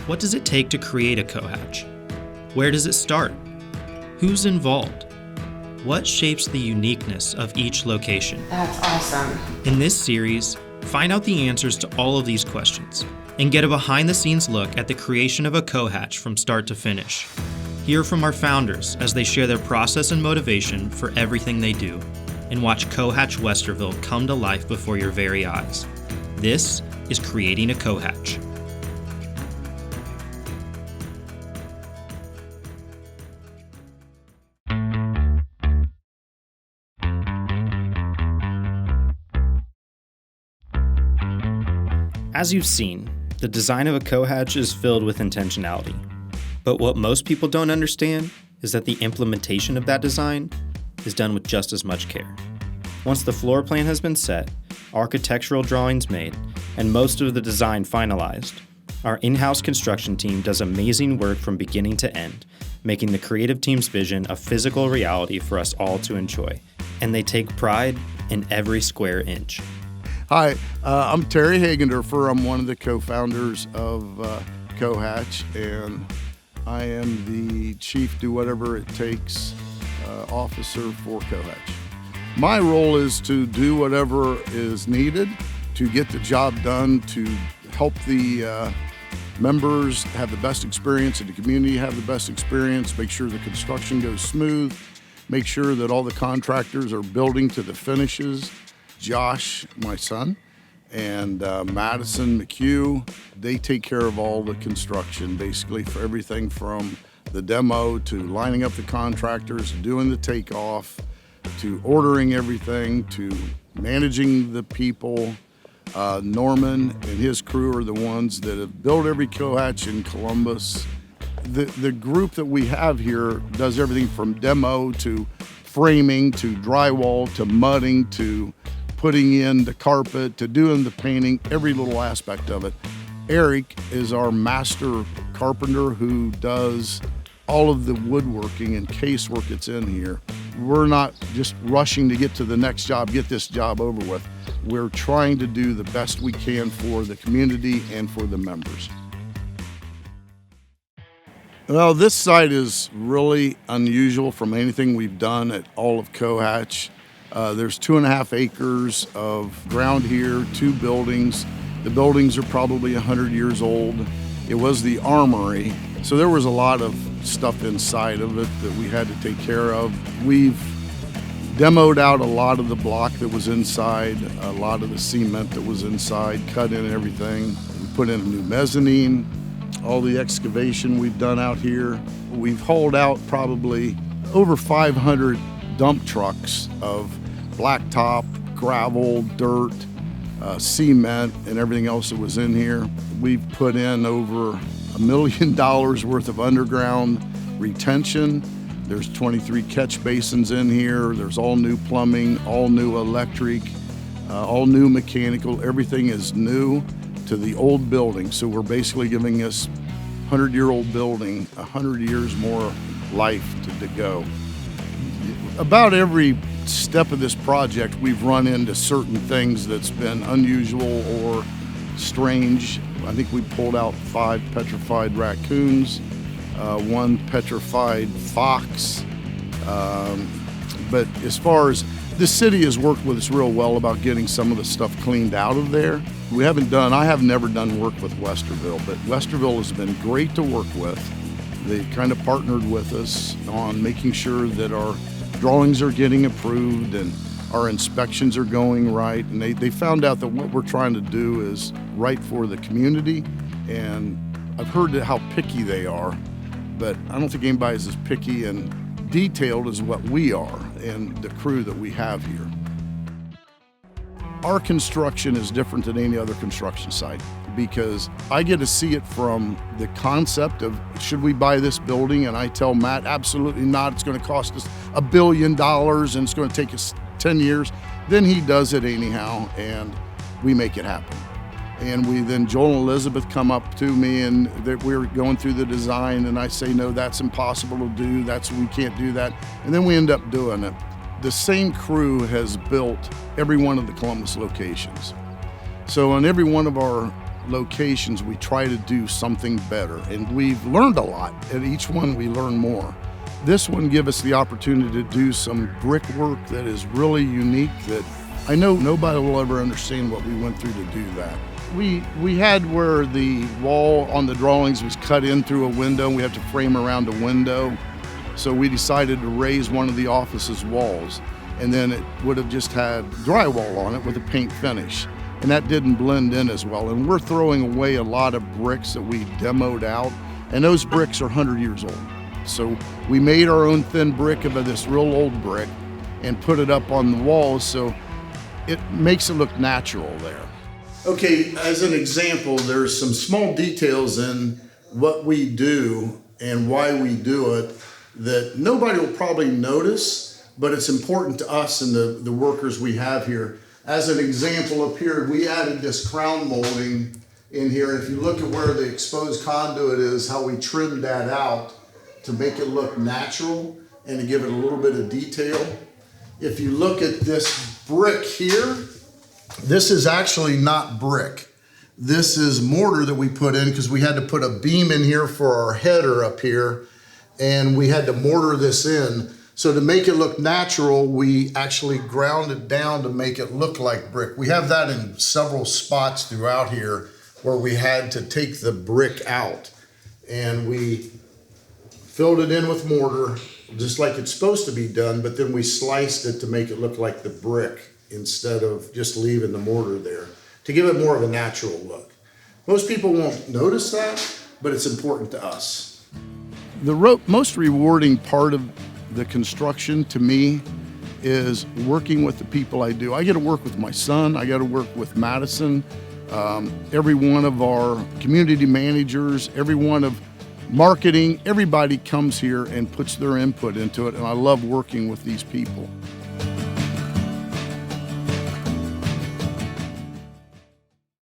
What does it take to create a COhatch? Where does it start? Who's involved? What shapes the uniqueness of each location? That's awesome. In this series, find out the answers to all of these questions and get a behind-the-scenes look at the creation of a COhatch from start to finish. Hear from our founders as they share their process and motivation for everything they do, and watch COhatch Westerville come to life before your very eyes. This is Creating a COhatch. As you've seen, the design of a COhatch is filled with intentionality. But what most people don't understand is that the implementation of that design is done with just as much care. Once the floor plan has been set, architectural drawings made, and most of the design finalized, our in-house construction team does amazing work from beginning to end, making the creative team's vision a physical reality for us all to enjoy. And they take pride in every square inch. Hi, I'm Terry Hegenderfer. I'm one of the co-founders of COhatch, and I am the Chief Do Whatever It Takes officer for COhatch. My role is to do whatever is needed to get the job done, to help the members have the best experience and the community have the best experience, make sure the construction goes smooth, make sure that all the contractors are building to the finishes. Josh, my son, and Madison McHugh, they take care of all the construction, basically, for everything from the demo to lining up the contractors, doing the takeoff, to ordering everything, to managing the people. Norman and his crew are the ones that have built every COhatch in Columbus. The group that we have here does everything from demo to framing to drywall to mudding to putting in the carpet to doing the painting, every little aspect of it. Eric is our master carpenter who does all of the woodworking and casework that's in here. We're not just rushing to get to the next job, get this job over with. We're trying to do the best we can for the community and for the members. Well, this site is really unusual from anything we've done at all of COhatch. There's 2.5 acres of ground here, 2 buildings. The buildings are probably 100 years old. It was the armory, so there was a lot of stuff inside of it that we had to take care of. We've demoed out a lot of the block that was inside, a lot of the cement that was inside, cut in everything. We put in a new mezzanine, all the excavation we've done out here. We've hauled out probably over 500 dump trucks of blacktop, gravel, dirt, cement, and everything else that was in here. We've put in over $1 million worth of underground retention. There's 23 catch basins in here. There's all new plumbing, all new electric, all new mechanical. Everything is new to the old building. So we're basically giving this 100-year-old building 100 years more life to go. About every step of this project, we've run into certain things that's been unusual or strange. I think we pulled out 5 petrified raccoons, 1 petrified fox. But as far as the city has worked with us real well about getting some of the stuff cleaned out of there. I have never done work with Westerville, but Westerville has been great to work with. They kind of partnered with us on making sure that our drawings are getting approved and our inspections are going right. And they found out that what we're trying to do is right for the community. And I've heard how picky they are, but I don't think anybody's as picky and detailed as what we are and the crew that we have here. Our construction is different than any other construction site because I get to see it from the concept of, should we buy this building? And I tell Matt, absolutely not. It's going to cost us $1 billion and it's going to take us 10 years. Then he does it anyhow and we make it happen. And then Joel and Elizabeth come up to me and we're going through the design and I say, no, that's impossible to do. We can't do that. And then we end up doing it. The same crew has built every one of the Columbus locations. So on every one of our locations, we try to do something better. And we've learned a lot. At each one, we learn more. This one gives us the opportunity to do some brickwork that is really unique that I know nobody will ever understand what we went through to do that. We had where the wall on the drawings was cut in through a window, and we have to frame around a window. So we decided to raise one of the office's walls, and then it would have just had drywall on it with a paint finish. And that didn't blend in as well. And we're throwing away a lot of bricks that we demoed out, and those bricks are 100 years old. So we made our own thin brick of this real old brick and put it up on the walls so it makes it look natural there. Okay, as an example, there's some small details in what we do and why we do it that nobody will probably notice, but it's important to us and the workers we have here. As an example up here, we added this crown molding in here. If you look at where the exposed conduit is, how we trimmed that out to make it look natural and to give it a little bit of detail. If you look at this brick here, this is actually not brick. This is mortar that we put in because we had to put a beam in here for our header up here, and we had to mortar this in. So to make it look natural, we actually ground it down to make it look like brick. We have that in several spots throughout here where we had to take the brick out, and we filled it in with mortar just like it's supposed to be done, but then we sliced it to make it look like the brick instead of just leaving the mortar there to give it more of a natural look. Most people won't notice that, but it's important to us. The most rewarding part of the construction to me is working with the people I do. I get to work with my son, I got to work with Madison, every one of our community managers, every one of marketing, everybody comes here and puts their input into it, and I love working with these people.